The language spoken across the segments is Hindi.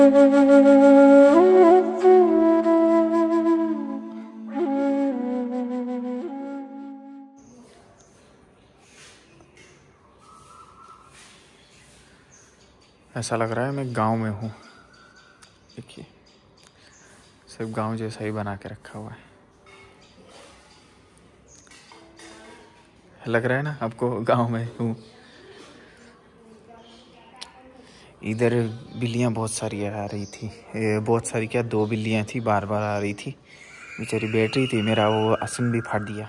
ऐसा लग रहा है मैं गांव में हूँ। देखिए, सिर्फ गांव जैसा ही बना के रखा हुआ है। लग रहा है ना आपको गांव में हूँ। इधर बिल्लियाँ बहुत सारी आ रही थी, बहुत सारी क्या, 2 बिल्लियाँ थी, बार बार आ रही थी। बेचारी बैठ रही थी, मेरा वो आसन भी फाड़ दिया।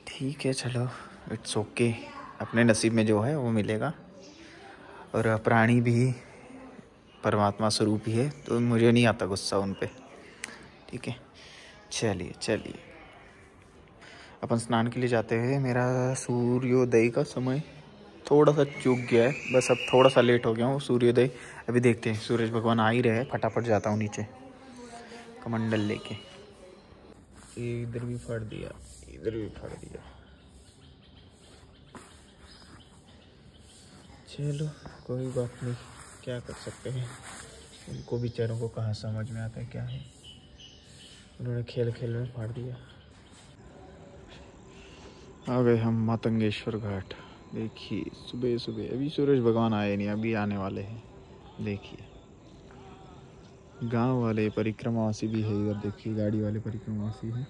ठीक है, चलो, इट्स ओके। अपने नसीब में जो है वो मिलेगा। और प्राणी भी परमात्मा स्वरूप ही है, तो मुझे नहीं आता गुस्सा उन पे। ठीक है, चलिए चलिए, अपन स्नान के लिए जाते हैं। मेरा सूर्योदय का समय थोड़ा सा चूक गया है, बस अब थोड़ा सा लेट हो गया हूँ। सूर्योदय अभी देखते हैं, सूरज भगवान आ ही रहे हैं। फटाफट जाता हूँ नीचे कमंडल लेके। इधर भी फाड़ दिया, इधर भी फाड़ दिया। चलो, कोई बात नहीं, क्या कर सकते हैं। उनको बेचारों को कहाँ समझ में आता है क्या है। उन्होंने खेल खेल में फाड़ दिया। आ गए हम मातंगेश्वर घाट। देखिए, सुबह सुबह, अभी सूरज भगवान आए नहीं, अभी आने वाले हैं। देखिए, गांव वाले परिक्रमावासी भी है इधर। देखिए, गाड़ी वाले परिक्रमावासी है।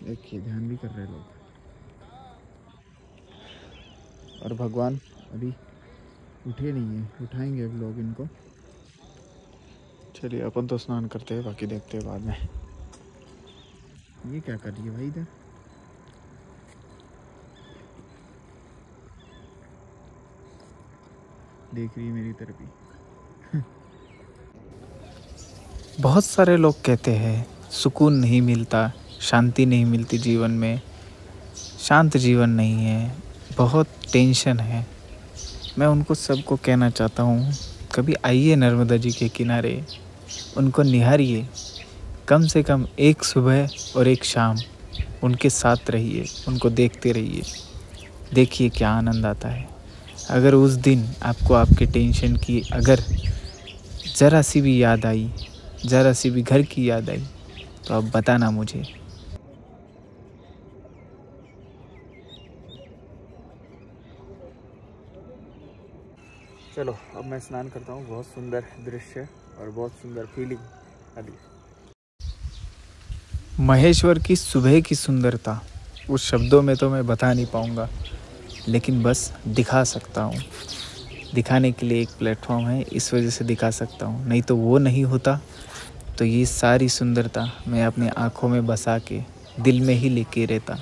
देखिए, ध्यान भी कर रहे लोग। और भगवान अभी उठे नहीं है, उठाएंगे अब लोग इनको। चलिए, अपन तो स्नान करते हैं, बाकी देखते हैं बाद में। ये क्या कर रही है भाई इधर? देख रही है मेरी तरफ ही। बहुत सारे लोग कहते हैं सुकून नहीं मिलता, शांति नहीं मिलती जीवन में, शांत जीवन नहीं है, बहुत टेंशन है। मैं उनको सबको कहना चाहता हूँ, कभी आइए नर्मदा जी के किनारे, उनको निहारिए। कम से कम एक सुबह और एक शाम उनके साथ रहिए, उनको देखते रहिए। देखिए क्या आनंद आता है। अगर उस दिन आपको आपके टेंशन की अगर ज़रा सी भी याद आई, ज़रा सी भी घर की याद आई, तो आप बताना मुझे। चलो, अब मैं स्नान करता हूँ। बहुत सुंदर दृश्य और बहुत सुंदर फीलिंग अभी। महेश्वर की सुबह की सुंदरता उस शब्दों में तो मैं बता नहीं पाऊँगा, लेकिन बस दिखा सकता हूँ। दिखाने के लिए एक प्लेटफॉर्म है, इस वजह से दिखा सकता हूँ। नहीं तो वो नहीं होता तो ये सारी सुंदरता मैं अपनी आँखों में बसा के दिल में ही लेके रहता।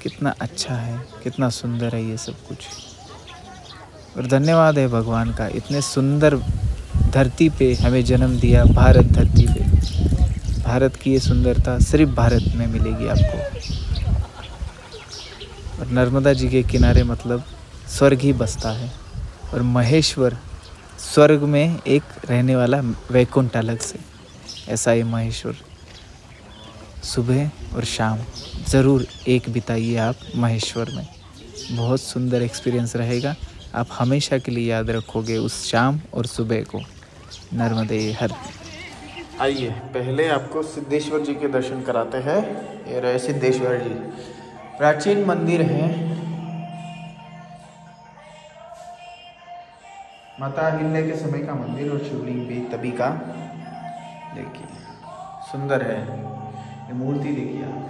कितना अच्छा है, कितना सुंदर है ये सब कुछ। और धन्यवाद है भगवान का, इतने सुंदर धरती पे हमें जन्म दिया, भारत धरती पे। भारत की ये सुंदरता सिर्फ भारत में मिलेगी आपको। और नर्मदा जी के किनारे मतलब स्वर्ग ही बसता है। और महेश्वर स्वर्ग में एक रहने वाला वैकुंठ अलग से, ऐसा ही महेश्वर। सुबह और शाम ज़रूर एक बिताइए आप महेश्वर में, बहुत सुंदर एक्सपीरियंस रहेगा। आप हमेशा के लिए याद रखोगे उस शाम और सुबह को। नर्मदे हर। आइए, पहले आपको सिद्धेश्वर जी के दर्शन कराते हैं। ये रहे सिद्धेश्वर जी, प्राचीन मंदिर है। माता अहिल्या के समय का मंदिर और शिवलिंग भी तभी का। देखिए, सुंदर है ये मूर्ति। देखिए आप,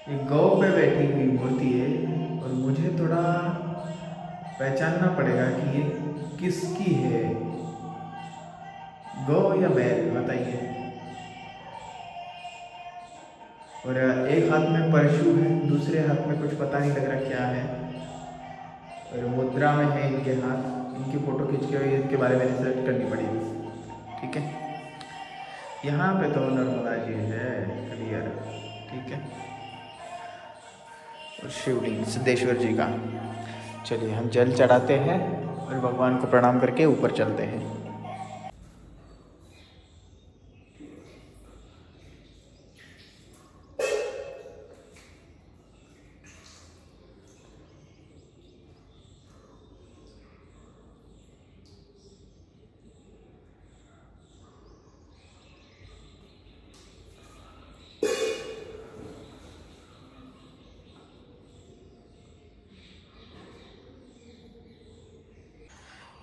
ये गौ पे बैठी हुई मूर्ति है। और मुझे थोड़ा पहचानना पड़ेगा कि ये किसकी है, गौ या बैल, बताइए। और एक हाथ में परशु है, दूसरे हाथ में कुछ पता नहीं लग रहा क्या है। और मुद्रा में है इनके हाथ। इनकी फ़ोटो खींच के इनके बारे में रिसर्च करनी पड़ेगी। ठीक है, यहाँ पे तो नर्मदा जी है क्लियर। ठीक है, और शिवलिंग सिद्धेश्वर जी का। चलिए, हम जल चढ़ाते हैं और भगवान को प्रणाम करके ऊपर चलते हैं।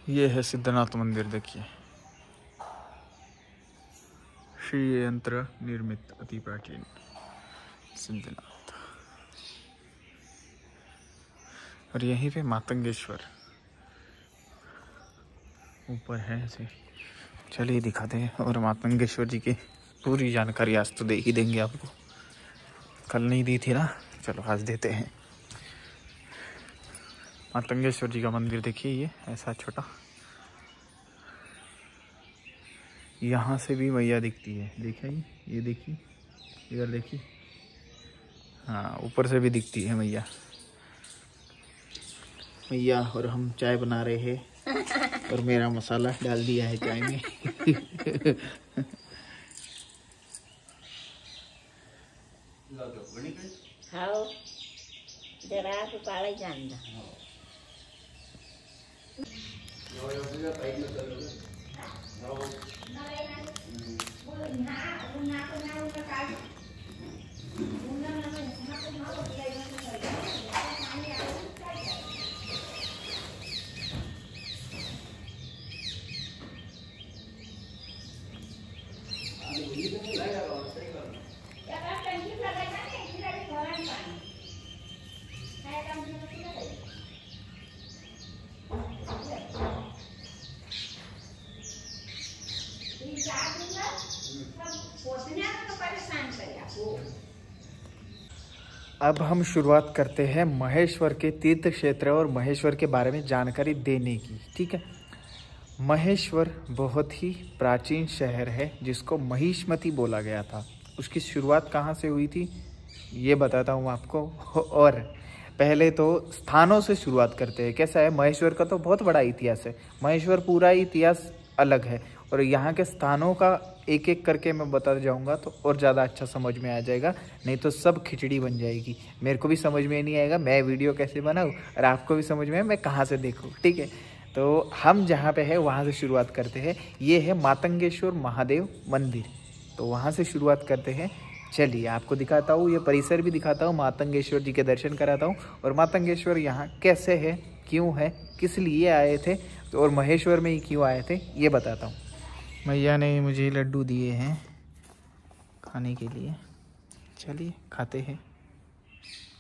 ये है सिद्धनाथ मंदिर, देखिए श्री यंत्र निर्मित अति प्राचीन सिद्धनाथ। और यहीं पे मातंगेश्वर ऊपर है ऐसे। चलिए दिखाते हैं। और मातंगेश्वर जी की पूरी जानकारी आज तो दे ही देंगे आपको, कल नहीं दी थी ना, चलो आज देते हैं। मातंगेश्वर जी का मंदिर देखिए, ये ऐसा छोटा, यहाँ से भी मैया दिखती है, देखिए ये देखिए, इधर देखिए, हाँ ऊपर से भी दिखती है मैया। मैया और हम चाय बना रहे हैं और मेरा मसाला डाल दिया है चाय में। हाँ जरा तो काला ही जानता। अब हम शुरुआत करते हैं महेश्वर के तीर्थ क्षेत्र और महेश्वर के बारे में जानकारी देने की, ठीक है। महेश्वर बहुत ही प्राचीन शहर है जिसको महिष्मति बोला गया था। उसकी शुरुआत कहाँ से हुई थी ये बताता हूँ आपको। और पहले तो स्थानों से शुरुआत करते हैं। कैसा है, महेश्वर का तो बहुत बड़ा इतिहास है, महेश्वर पूरा इतिहास अलग है और यहाँ के स्थानों का एक एक करके मैं बता जाऊँगा तो और ज़्यादा अच्छा समझ में आ जाएगा, नहीं तो सब खिचड़ी बन जाएगी। मेरे को भी समझ में नहीं आएगा मैं वीडियो कैसे बनाऊँ और आपको भी समझ में मैं कहाँ से देखूँ, ठीक है। तो हम जहाँ पे है वहाँ से शुरुआत करते हैं। ये है मातंगेश्वर महादेव मंदिर, तो वहाँ से शुरुआत करते हैं। चलिए आपको दिखाता हूँ, ये परिसर भी दिखाता हूँ, मातंगेश्वर जी के दर्शन कराता हूँ और मातंगेश्वर यहाँ कैसे है, क्यों है, किस लिए आए थे तो और महेश्वर में ही क्यों आए थे ये बताता हूँ। मैया ने मुझे लड्डू दिए हैं खाने के लिए, चलिए खाते हैं।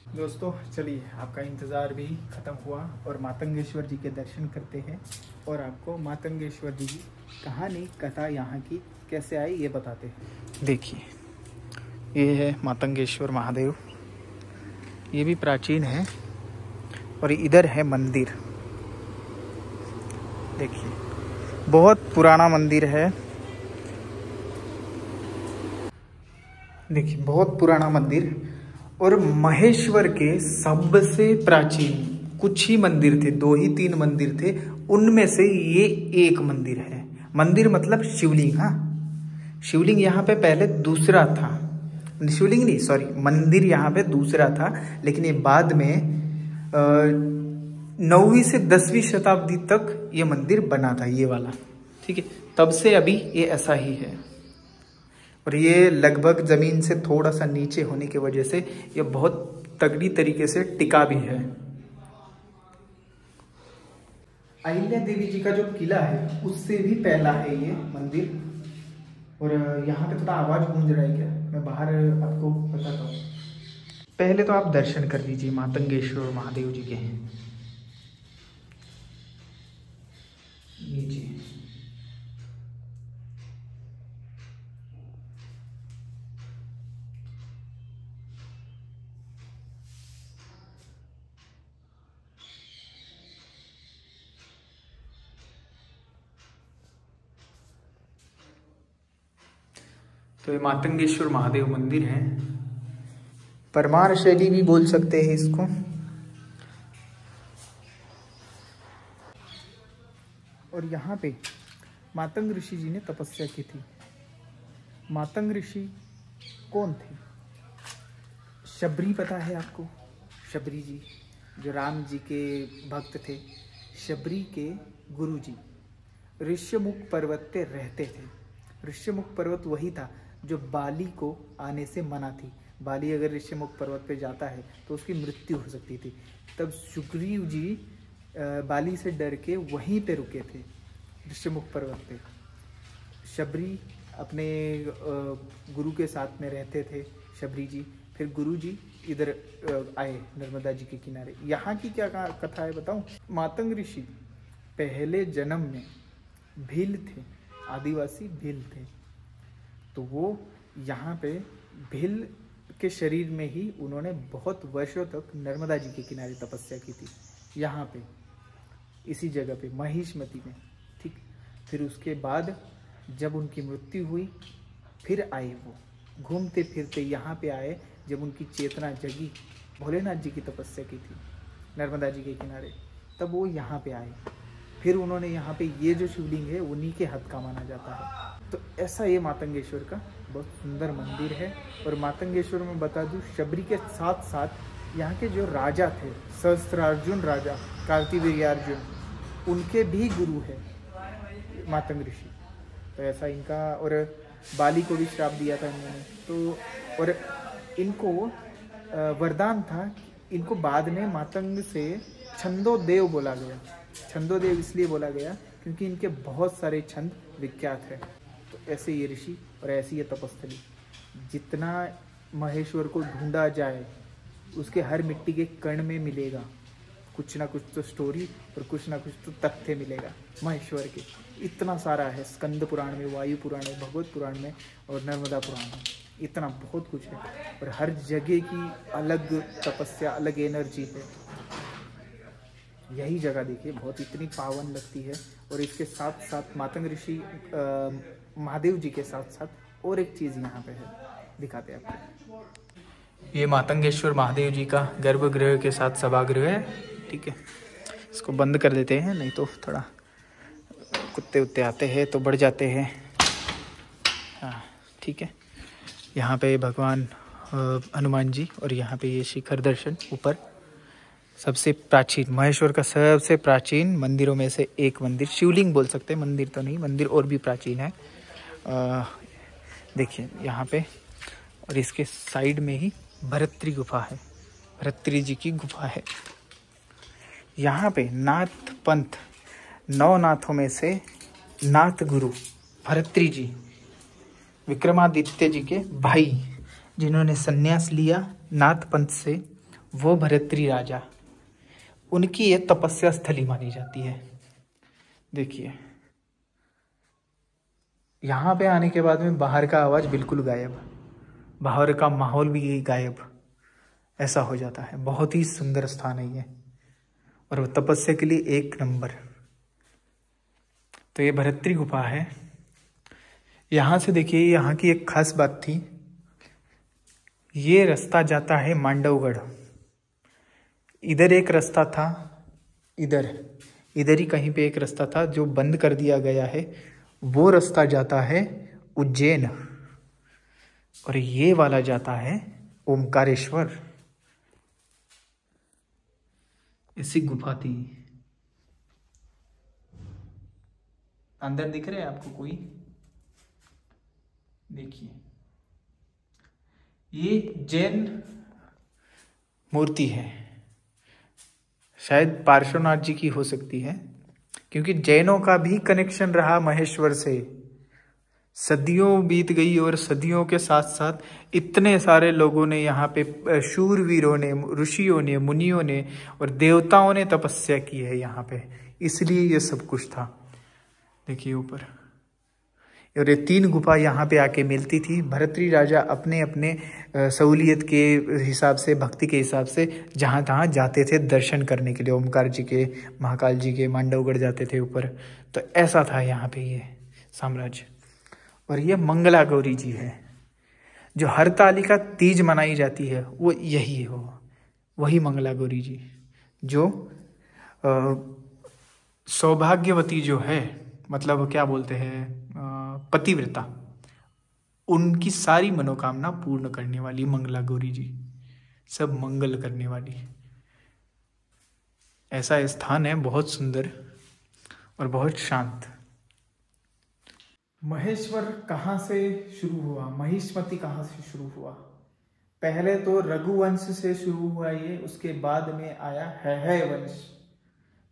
दोस्तों चलिए, आपका इंतज़ार भी ख़त्म हुआ और मातंगेश्वर जी के दर्शन करते हैं और आपको मातंगेश्वर जी की कहानी कथा यहाँ की कैसे आई ये बताते हैं। देखिए ये है मातंगेश्वर महादेव, ये भी प्राचीन है और इधर है मंदिर। देखिए बहुत पुराना मंदिर है, देखिए बहुत पुराना मंदिर। और महेश्वर के सबसे प्राचीन कुछ ही मंदिर थे, 2 ही 3 मंदिर थे, उनमें से ये एक मंदिर है। मंदिर मतलब शिवलिंग, हाँ शिवलिंग यहाँ पे पहले दूसरा था, शिवलिंग नहीं सॉरी मंदिर यहाँ पे दूसरा था, लेकिन ये बाद में 9वीं से 10वीं शताब्दी तक ये मंदिर बना था, ये वाला, ठीक है। तब से अभी ये ऐसा ही है और ये लगभग ज़मीन से थोड़ा सा नीचे होने की वजह से ये बहुत तगड़ी तरीके से टिका भी है। अहिल्या देवी जी का जो किला है उससे भी पहला है ये मंदिर। और यहाँ पे थोड़ा आवाज़ गूंज रहा है क्या, मैं बाहर आपको बताता हूँ। पहले तो आप दर्शन कर लीजिए मातंगेश्वर महादेव जी के हैं नीचे। तो ये मातंगेश्वर महादेव मंदिर है, परमार शैली भी बोल सकते हैं इसको। और यहाँ पे मातंग ऋषि जी ने तपस्या की थी। मातंग ऋषि कौन थे? शबरी पता है आपको? शबरी जी जो राम जी के भक्त थे, शबरी के गुरु जी ऋष्यमुख पर्वत पे रहते थे। ऋष्यमुख पर्वत वही था जो बाली को आने से मना थी। बाली अगर ऋष्यमुख पर्वत पे जाता है तो उसकी मृत्यु हो सकती थी। तब सुग्रीव जी बाली से डर के वहीं पे रुके थे, ऋषिमुख पर्वत पे। शबरी अपने गुरु के साथ में रहते थे, शबरी जी। फिर गुरु जी इधर आए नर्मदा जी के किनारे। यहाँ की क्या कथा है बताऊं? मातंग ऋषि पहले जन्म में भील थे, आदिवासी भील थे। तो वो यहाँ पे भील के शरीर में ही उन्होंने बहुत वर्षों तक नर्मदा जी के किनारे तपस्या की थी, यहाँ पे इसी जगह पे महिष्मती में, ठीक। फिर उसके बाद जब उनकी मृत्यु हुई, फिर आए वो घूमते फिरते यहाँ पे आए। जब उनकी चेतना जगी, भोलेनाथ जी की तपस्या की थी नर्मदा जी के किनारे, तब वो यहाँ पे आए। फिर उन्होंने यहाँ पे ये जो शिवलिंग है उन्हीं के हाथ का माना जाता है। तो ऐसा ये मातंगेश्वर का बहुत सुंदर मंदिर है। और मातंगेश्वर में बता दूँ, शबरी के साथ साथ यहाँ के जो राजा थे, सहस्त्रार्जुन राजा, कार्तिवीर्यार्जुन, उनके भी गुरु है मातंग ऋषि। तो ऐसा इनका, और बाली को भी श्राप दिया था इन्होंने। तो और इनको वरदान था, इनको बाद में मातंग से छंदोदेव बोला गया। छंदोदेव इसलिए बोला गया क्योंकि इनके बहुत सारे छंद विख्यात है। तो ऐसे ये ऋषि और ऐसी ये तपस्थली, जितना महेश्वर को ढूंढा जाए उसके हर मिट्टी के कण में मिलेगा कुछ ना कुछ तो स्टोरी और कुछ ना कुछ तो तथ्य मिलेगा महेश्वर के। इतना सारा है स्कंद पुराण में, वायु पुराण में, भगवत पुराण में और नर्मदा पुराण में, इतना बहुत कुछ है। और हर जगह की अलग तपस्या, अलग एनर्जी है। यही जगह देखिए बहुत इतनी पावन लगती है। और इसके साथ साथ मातंग ऋषि महादेव जी के साथ साथ और एक चीज़ यहाँ पे है, दिखाते हैं आपको। ये मातंगेश्वर महादेव जी का गर्भगृह के साथ सभागृह है, ठीक है। इसको बंद कर देते हैं, नहीं तो थोड़ा कुत्ते उत्ते आते हैं तो बढ़ जाते हैं। हाँ ठीक है। यहाँ पे भगवान हनुमान जी, और यहाँ पे ये शिखर दर्शन ऊपर, सबसे प्राचीन, महेश्वर का सबसे प्राचीन मंदिरों में से एक मंदिर, शिवलिंग बोल सकते हैं, मंदिर तो नहीं, मंदिर और भी प्राचीन है। देखिए यहाँ पे, और इसके साइड में ही भरतरी गुफा है, भरतरी जी की गुफा है। यहाँ पे नाथ पंथ, 9 नाथों में से नाथ गुरु भरतरी जी, विक्रमादित्य जी के भाई, जिन्होंने संन्यास लिया नाथ पंथ से, वो भरतरी राजा, उनकी ये तपस्या स्थली मानी जाती है। देखिए यहाँ पे आने के बाद में बाहर का आवाज बिल्कुल गायब, बाहर का माहौल भी गायब, ऐसा हो जाता है। बहुत ही सुंदर स्थान है ये, और वो तपस्या के लिए एक नंबर। तो ये भरतरी गुफा है। यहाँ से देखिए, यहाँ की एक खास बात थी, ये रास्ता जाता है मांडवगढ़। इधर एक रास्ता था, इधर ही कहीं पे एक रास्ता था जो बंद कर दिया गया है, वो रास्ता जाता है उज्जैन, और ये वाला जाता है ओमकारेश्वर। ऐसी गुफा थी। अंदर दिख रहे हैं आपको कोई? देखिए ये जैन मूर्ति है, शायद पार्श्वनाथ जी की हो सकती है, क्योंकि जैनों का भी कनेक्शन रहा महेश्वर से। सदियों बीत गई और सदियों के साथ साथ इतने सारे लोगों ने यहाँ पे, शूरवीरों ने, ऋषियों ने, मुनियों ने और देवताओं ने तपस्या की है यहाँ पे, इसलिए ये सब कुछ था। देखिए ऊपर, और ये 3 गुफा यहाँ पे आके मिलती थी। भरतरी राजा अपने अपने सहूलियत के हिसाब से, भक्ति के हिसाब से जहाँ तहाँ जाते थे दर्शन करने के लिए, ओमकार जी के, महाकाल जी के, मांडवगढ़ जाते थे ऊपर। तो ऐसा था यहाँ पे ये साम्राज्य। और ये मंगला गौरी जी है, जो हरतालिका तीज मनाई जाती है, वो यही है, वही मंगला गौरी जी, जो सौभाग्यवती जो है, मतलब क्या बोलते हैं, पतिव्रता, उनकी सारी मनोकामना पूर्ण करने वाली मंगला गौरी जी, सब मंगल करने वाली। ऐसा स्थान है, बहुत सुंदर और बहुत शांत। महेश्वर कहाँ से शुरू हुआ, महिष्मती कहाँ से शुरू हुआ? पहले तो रघुवंश से शुरू हुआ ये, उसके बाद में आया है वंश।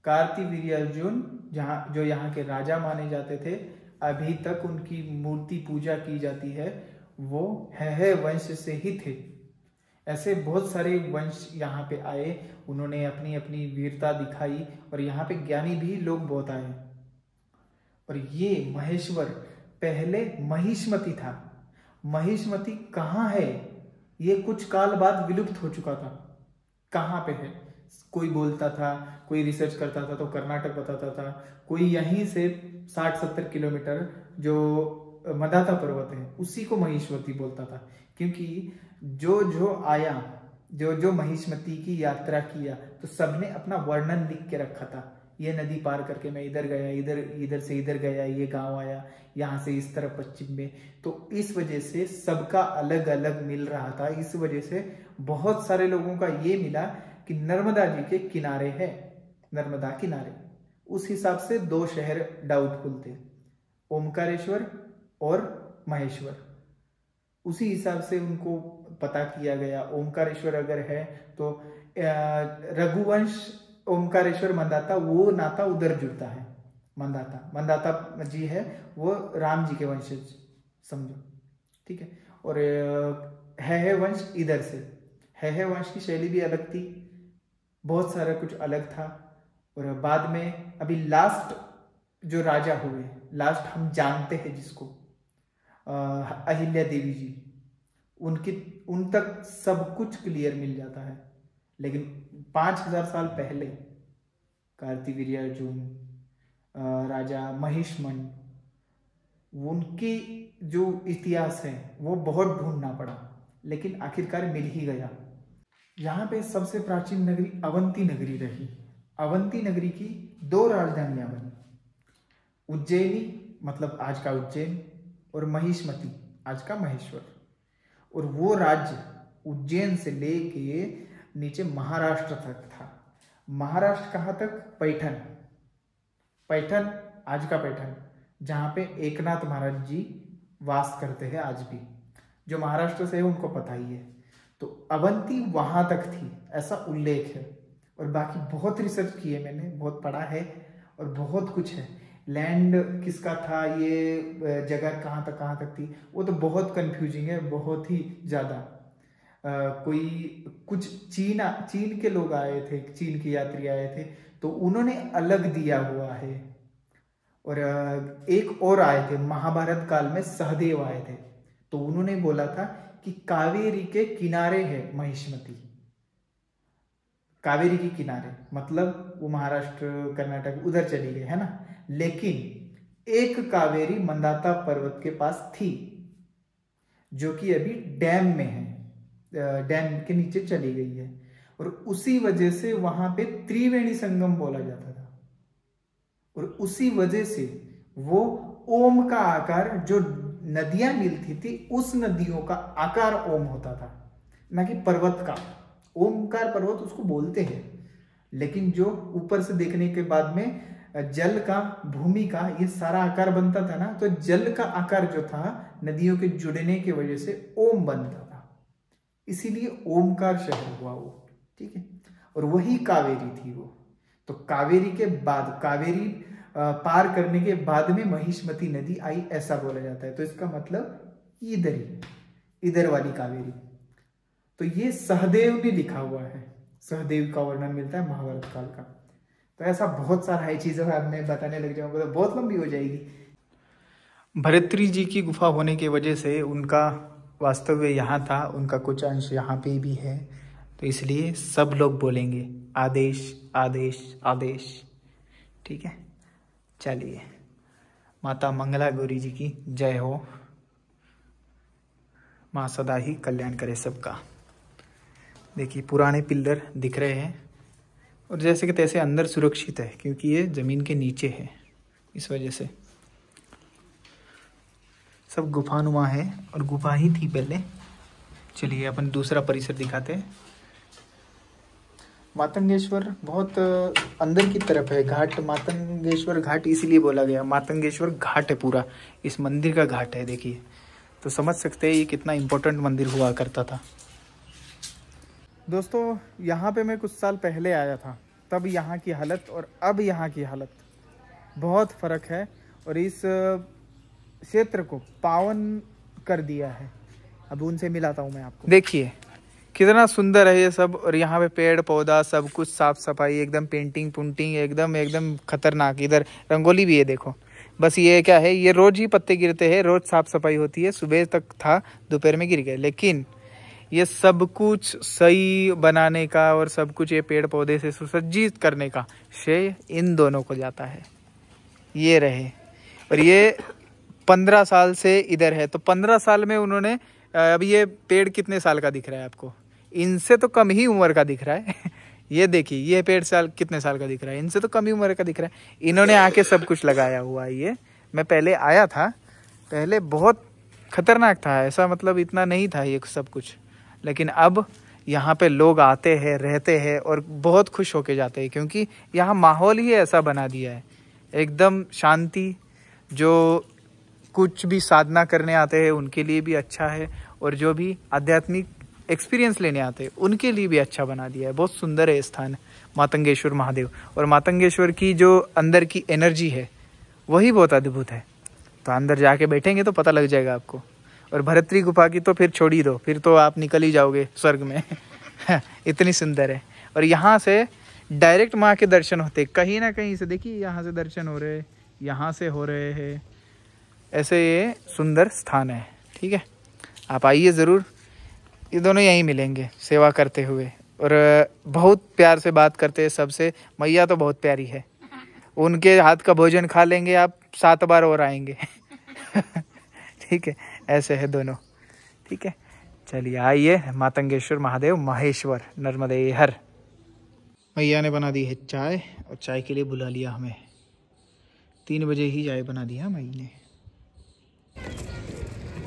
कार्तिवीर्यार्जुन जो यहाँ के राजा माने जाते थे, अभी तक उनकी मूर्ति पूजा की जाती है, वो है वंश से ही थे। ऐसे बहुत सारे वंश यहाँ पे आए, उन्होंने अपनी अपनी वीरता दिखाई और यहाँ पे ज्ञानी भी लोग बहुत आए। और ये महेश्वर पहले महिष्मति था। महिष्मति कहाँ है? ये कुछ काल बाद विलुप्त हो चुका था। कहाँ पे है? कोई बोलता था, कोई रिसर्च करता था तो कर्नाटक बताता था, कोई यहीं से 60-70 किलोमीटर जो मंदाता पर्वत है उसी को महिष्मति बोलता था। क्योंकि जो आया, जो महिष्मति की यात्रा किया तो सबने अपना वर्णन लिख के रखा था। ये नदी पार करके मैं इधर गया, इधर से इधर गया, ये गांव आया, यहाँ से इस तरफ पश्चिम में। तो इस वजह से सबका अलग अलग मिल रहा था। इस वजह से बहुत सारे लोगों का ये मिला कि नर्मदा जी के किनारे है, नर्मदा किनारे। उस हिसाब से 2 शहर डाउटफुल थे, ओमकारेश्वर और महेश्वर। उसी हिसाब से उनको पता किया गया। ओमकारेश्वर अगर है तो रघुवंश ओमकारेश्वर मंदाता, वो नाता उधर जुड़ता है। मंदाता जी है वो राम जी के वंशज समझो, ठीक है। और है वंश इधर से, है वंश की शैली भी अलग थी, बहुत सारा कुछ अलग था। और बाद में अभी लास्ट जो राजा हुए, लास्ट हम जानते हैं जिसको, अहिल्या देवी जी, उन तक सब कुछ क्लियर मिल जाता है। लेकिन 5000 साल पहले कार्तिवीर्यार्जुन, राजा महिष्मन, उनकी जो इतिहास है वो बहुत ढूंढना पड़ा, लेकिन आखिरकार मिल ही गया। यहाँ पे सबसे प्राचीन नगरी अवंती नगरी रही। अवंती नगरी की 2 राजधानियां बनी, उज्जैनी मतलब आज का उज्जैन, और महिष्मति आज का महेश्वर। और वो राज्य उज्जैन से लेके नीचे महाराष्ट्र तक था। महाराष्ट्र कहाँ तक? पैठन, आज का पैठन, जहाँ पे एकनाथ महाराज जी वास करते हैं आज भी। जो महाराष्ट्र से है उनको पता ही है। तो अवंती वहां तक थी, ऐसा उल्लेख है। और बाकी बहुत रिसर्च की है मैंने, बहुत पढ़ा है और बहुत कुछ है। लैंड किसका था, ये जगह कहाँ तक थी, वो तो बहुत कंफ्यूजिंग है, बहुत ही ज़्यादा। कोई कुछ चीन के लोग आए थे, चीन के यात्री आए थे, तो उन्होंने अलग दिया हुआ है। और एक और आए थे महाभारत काल में, सहदेव आए थे, तो उन्होंने बोला था कि कावेरी के किनारे है महिष्मति। कावेरी के किनारे मतलब वो महाराष्ट्र कर्नाटक उधर चली गई है ना। लेकिन एक कावेरी मंदाता पर्वत के पास थी, जो कि अभी डैम में है, डैम के नीचे चली गई है। और उसी वजह से वहां पे त्रिवेणी संगम बोला जाता था। और उसी वजह से वो ओम का आकार, जो नदियां मिलती थी उस नदियों का आकार ओम होता था, ना कि पर्वत का। ओमकार पर्वत उसको बोलते हैं, लेकिन जो ऊपर से देखने के बाद में जल का, भूमि का ये सारा आकार बनता था ना, तो जल का आकार जो था नदियों के जुड़ने की वजह से ओम बनता था, इसीलिए ओमकार शहर हुआ वो, ठीक है। और वही कावेरी थी वो। तो कावेरी के बाद, कावेरी पार करने के बाद में महिष्मति नदी आई, ऐसा बोला जाता है। तो इसका मतलब इधर ही, इधर वाली कावेरी। तो ये सहदेव ने लिखा हुआ है, सहदेव का वर्णन मिलता है महाभारत काल का। तो ऐसा बहुत सारा है चीज़ों है, अब मैं बताने लग जाऊंगा तो बहुत लंबी हो जाएगी। भरतरी जी की गुफा होने की वजह से उनका वास्तव्य यहाँ था, उनका कुछ अंश यहाँ पे भी है, तो इसलिए सब लोग बोलेंगे आदेश आदेश आदेश, ठीक है। चलिए, माता मंगला गौरी जी की जय हो। माँ सदा ही कल्याण करे सबका। देखिए पुराने पिल्लर दिख रहे हैं, और जैसे कि तैसे अंदर सुरक्षित है, क्योंकि ये ज़मीन के नीचे है, इस वजह से सब गुफानुमा है, और गुफा ही थी पहले। चलिए अपन दूसरा परिसर दिखाते हैं। मातंगेश्वर बहुत अंदर की तरफ है घाट। मातंगेश्वर घाट इसीलिए बोला गया, मातंगेश्वर घाट है पूरा, इस मंदिर का घाट है। देखिए तो समझ सकते हैं ये कितना इम्पोर्टेंट मंदिर हुआ करता था। दोस्तों यहाँ पे मैं कुछ साल पहले आया था, तब यहाँ की हालत और अब यहाँ की हालत बहुत फ़र्क है, और इस क्षेत्र को पावन कर दिया है। अब उनसे मिलाता हूँ मैं आपको। देखिए कितना सुंदर है ये सब, और यहाँ पे पेड़ पौधा सब कुछ साफ सफाई एकदम, पेंटिंग पुंटिंग एकदम एकदम खतरनाक। इधर रंगोली भी है देखो। बस ये क्या है, ये रोज ही पत्ते गिरते हैं, रोज साफ सफाई होती है। सुबह तक था, दोपहर में गिर गए, लेकिन ये सब कुछ सही बनाने का और सब कुछ ये पेड़ पौधे से सुसज्जित करने का श्रेय इन दोनों को जाता है। ये रहे, और ये 15 साल से इधर है, तो 15 साल में उन्होंने, अब ये पेड़ कितने साल का दिख रहा है आपको? इनसे तो कम ही उम्र का दिख रहा है। ये देखिए ये पेड़ साल कितने साल का दिख रहा है, इनसे तो कम ही उम्र का दिख रहा है। इन्होंने आके सब कुछ लगाया हुआ है। ये मैं पहले आया था, पहले बहुत खतरनाक था, ऐसा मतलब इतना नहीं था ये सब कुछ, लेकिन अब यहाँ पे लोग आते हैं, रहते हैं और बहुत खुश होके जाते हैं, क्योंकि यहाँ माहौल ही ऐसा बना दिया है, एकदम शांति। जो कुछ भी साधना करने आते हैं उनके लिए भी अच्छा है, और जो भी आध्यात्मिक एक्सपीरियंस लेने आते हैं उनके लिए भी अच्छा बना दिया है। बहुत सुंदर है स्थान मातंगेश्वर महादेव, और मातंगेश्वर की जो अंदर की एनर्जी है वही बहुत अद्भुत है। तो अंदर जाके बैठेंगे तो पता लग जाएगा आपको। और भरतरी गुफा की तो फिर छोड़ ही दो, फिर तो आप निकल ही जाओगे स्वर्ग में। इतनी सुंदर है, और यहाँ से डायरेक्ट माँ के दर्शन होते, कहीं ना कहीं से देखिए यहाँ से दर्शन हो रहे, यहाँ से हो रहे हैं, ऐसे ये सुंदर स्थान है। ठीक है, आप आइए ज़रूर, ये दोनों यहीं मिलेंगे सेवा करते हुए, और बहुत प्यार से बात करते हैं सबसे। मैया तो बहुत प्यारी है, उनके हाथ का भोजन खा लेंगे आप 7 बार और आएंगे। ठीक है, ऐसे है दोनों। ठीक है, चलिए आइए, मातंगेश्वर महादेव महेश्वर नर्मदे हर। मैया ने बना दी है चाय, और चाय के लिए बुला लिया हमें। 3 बजे ही चाय बना दी है मई ने।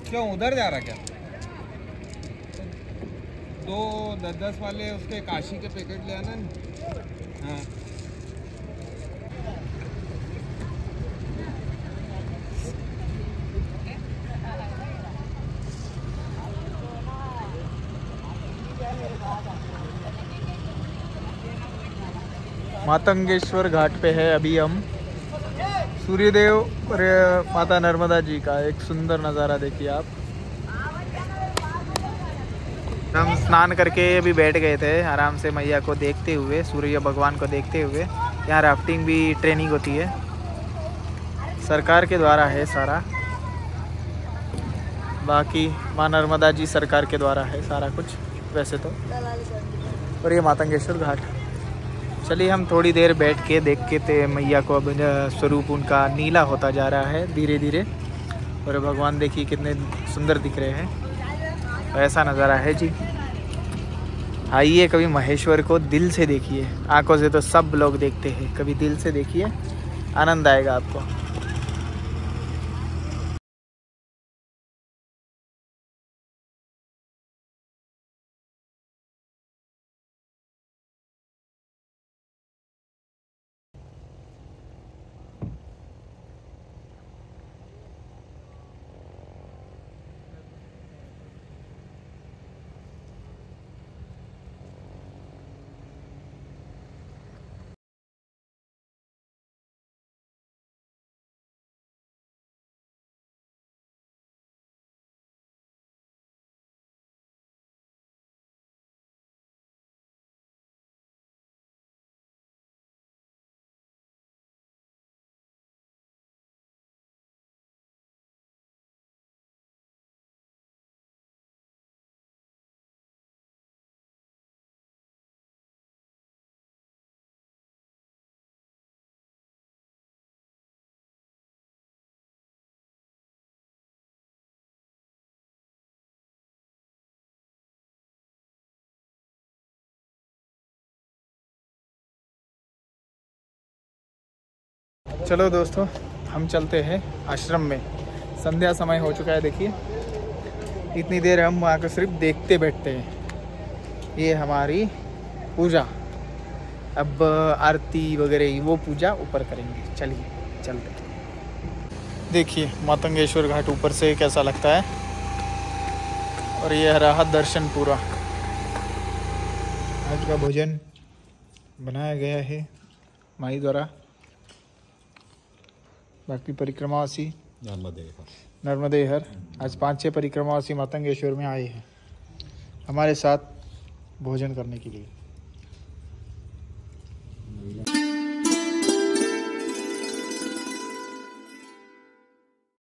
क्यों उधर जा रहा क्या? 2 10-10 वाले उसके काशी के पैकेट ले आना। हाँ मातंगेश्वर घाट पे है अभी हम। सूर्यदेव और माता नर्मदा जी का एक सुंदर नज़ारा देखिए आप। हम स्नान करके अभी बैठ गए थे आराम से मैया को देखते हुए, सूर्य भगवान को देखते हुए। यहाँ राफ्टिंग भी ट्रेनिंग होती है, सरकार के द्वारा है सारा। बाकी माँ नर्मदा जी सरकार के द्वारा है सारा कुछ वैसे तो। और ये मातंगेश्वर घाट। चलिए हम थोड़ी देर बैठ के देखते थे मैया को। अब स्वरूप उनका नीला होता जा रहा है धीरे धीरे, और भगवान देखिए कितने सुंदर दिख रहे हैं। तो ऐसा नज़ारा है जी। आइए कभी महेश्वर को दिल से देखिए, आंखों से तो सब लोग देखते हैं, कभी दिल से देखिए, आनंद आएगा आपको। चलो दोस्तों हम चलते हैं आश्रम में। संध्या समय हो चुका है, देखिए इतनी देर हम वहाँ को सिर्फ देखते बैठते हैं। ये हमारी पूजा, अब आरती वगैरह वो पूजा ऊपर करेंगे। चलिए चलते हैं। देखिए मातंगेश्वर घाट ऊपर से कैसा लगता है, और ये रहा दर्शन पूरा। आज का भोजन बनाया गया है माई द्वारा। बाकी परिक्रमावासी नर्मदे हर आज 5-6 परिक्रमावासी मातंगेश्वर में आए हैं हमारे साथ भोजन करने के लिए।